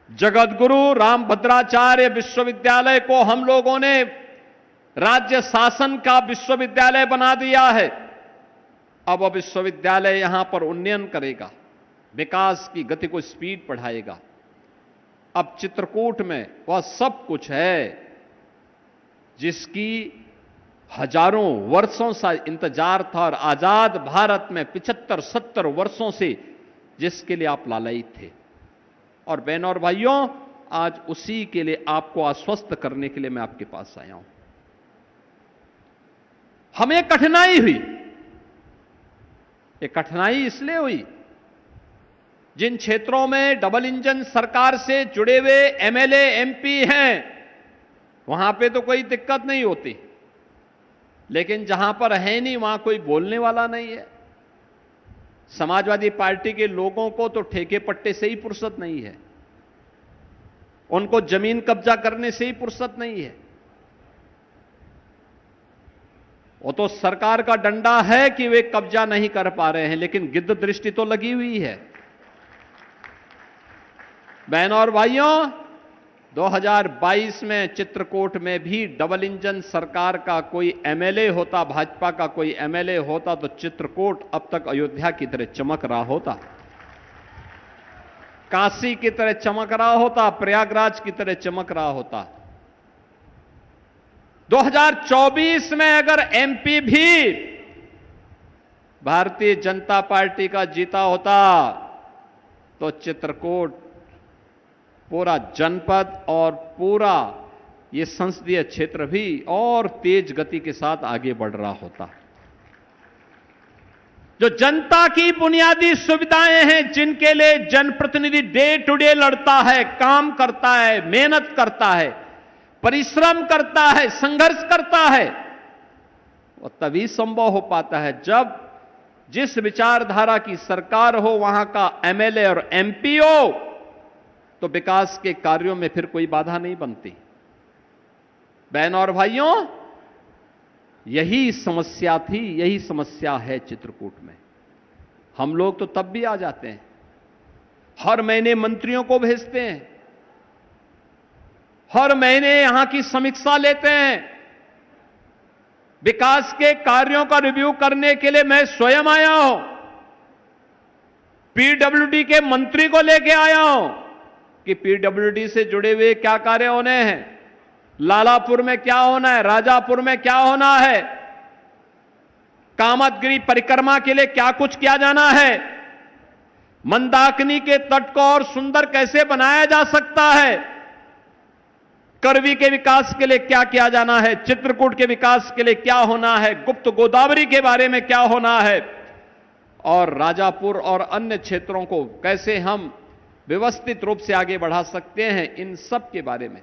जगतगुरु रामभद्राचार्य विश्वविद्यालय को हम लोगों ने राज्य शासन का विश्वविद्यालय बना दिया है। अब वह विश्वविद्यालय यहां पर उन्नयन करेगा, विकास की गति को स्पीड बढ़ाएगा। अब चित्रकूट में वह सब कुछ है जिसकी हजारों वर्षों से इंतजार था और आजाद भारत में 75-70 वर्षों से जिसके लिए आप लालयित थे। और बहनों और भाइयों, आज उसी के लिए आपको आश्वस्त करने के लिए मैं आपके पास आया हूं। हमें कठिनाई हुई, ये कठिनाई इसलिए हुई, जिन क्षेत्रों में डबल इंजन सरकार से जुड़े हुए एमएलए एमपी हैं वहां पे तो कोई दिक्कत नहीं होती, लेकिन जहां पर है नहीं वहां कोई बोलने वाला नहीं है। समाजवादी पार्टी के लोगों को तो ठेके पट्टे से ही फुर्सत नहीं है, उनको जमीन कब्जा करने से ही फुर्सत नहीं है। वो तो सरकार का डंडा है कि वे कब्जा नहीं कर पा रहे हैं, लेकिन गिद्ध दृष्टि तो लगी हुई है। बहनों और भाइयों, 2022 में चित्रकूट में भी डबल इंजन सरकार का कोई एमएलए होता, भाजपा का कोई एमएलए होता, तो चित्रकूट अब तक अयोध्या की तरह चमक रहा होता, काशी की तरह चमक रहा होता, प्रयागराज की तरह चमक रहा होता। 2024 में अगर एमपी भी भारतीय जनता पार्टी का जीता होता तो चित्रकूट पूरा जनपद और पूरा ये संसदीय क्षेत्र भी और तेज गति के साथ आगे बढ़ रहा होता। जो जनता की बुनियादी सुविधाएं हैं, जिनके लिए जनप्रतिनिधि डे टू डे लड़ता है, काम करता है, मेहनत करता है, परिश्रम करता है, संघर्ष करता है, वो तभी संभव हो पाता है जब जिस विचारधारा की सरकार हो वहां का एमएलए और एमपी हो, तो विकास के कार्यों में फिर कोई बाधा नहीं बनती। बहनों और भाइयों, यही समस्या थी, यही समस्या है चित्रकूट में। हम लोग तो तब भी आ जाते हैं, हर महीने मंत्रियों को भेजते हैं, हर महीने यहां की समीक्षा लेते हैं। विकास के कार्यों का रिव्यू करने के लिए मैं स्वयं आया हूं, पीडब्ल्यूडी के मंत्री को लेके आया हूं कि पीडब्ल्यूडी से जुड़े हुए क्या कार्य होने हैं, लालापुर में क्या होना है, राजापुर में क्या होना है, कामतगिरी परिक्रमा के लिए क्या कुछ किया जाना है, मंदाकिनी के तट को और सुंदर कैसे बनाया जा सकता है, करवी के विकास के लिए क्या किया जाना है, चित्रकूट के विकास के लिए क्या होना है, गुप्त गोदावरी के बारे में क्या होना है, और राजापुर और अन्य क्षेत्रों को कैसे हम व्यवस्थित रूप से आगे बढ़ा सकते हैं, इन सब के बारे में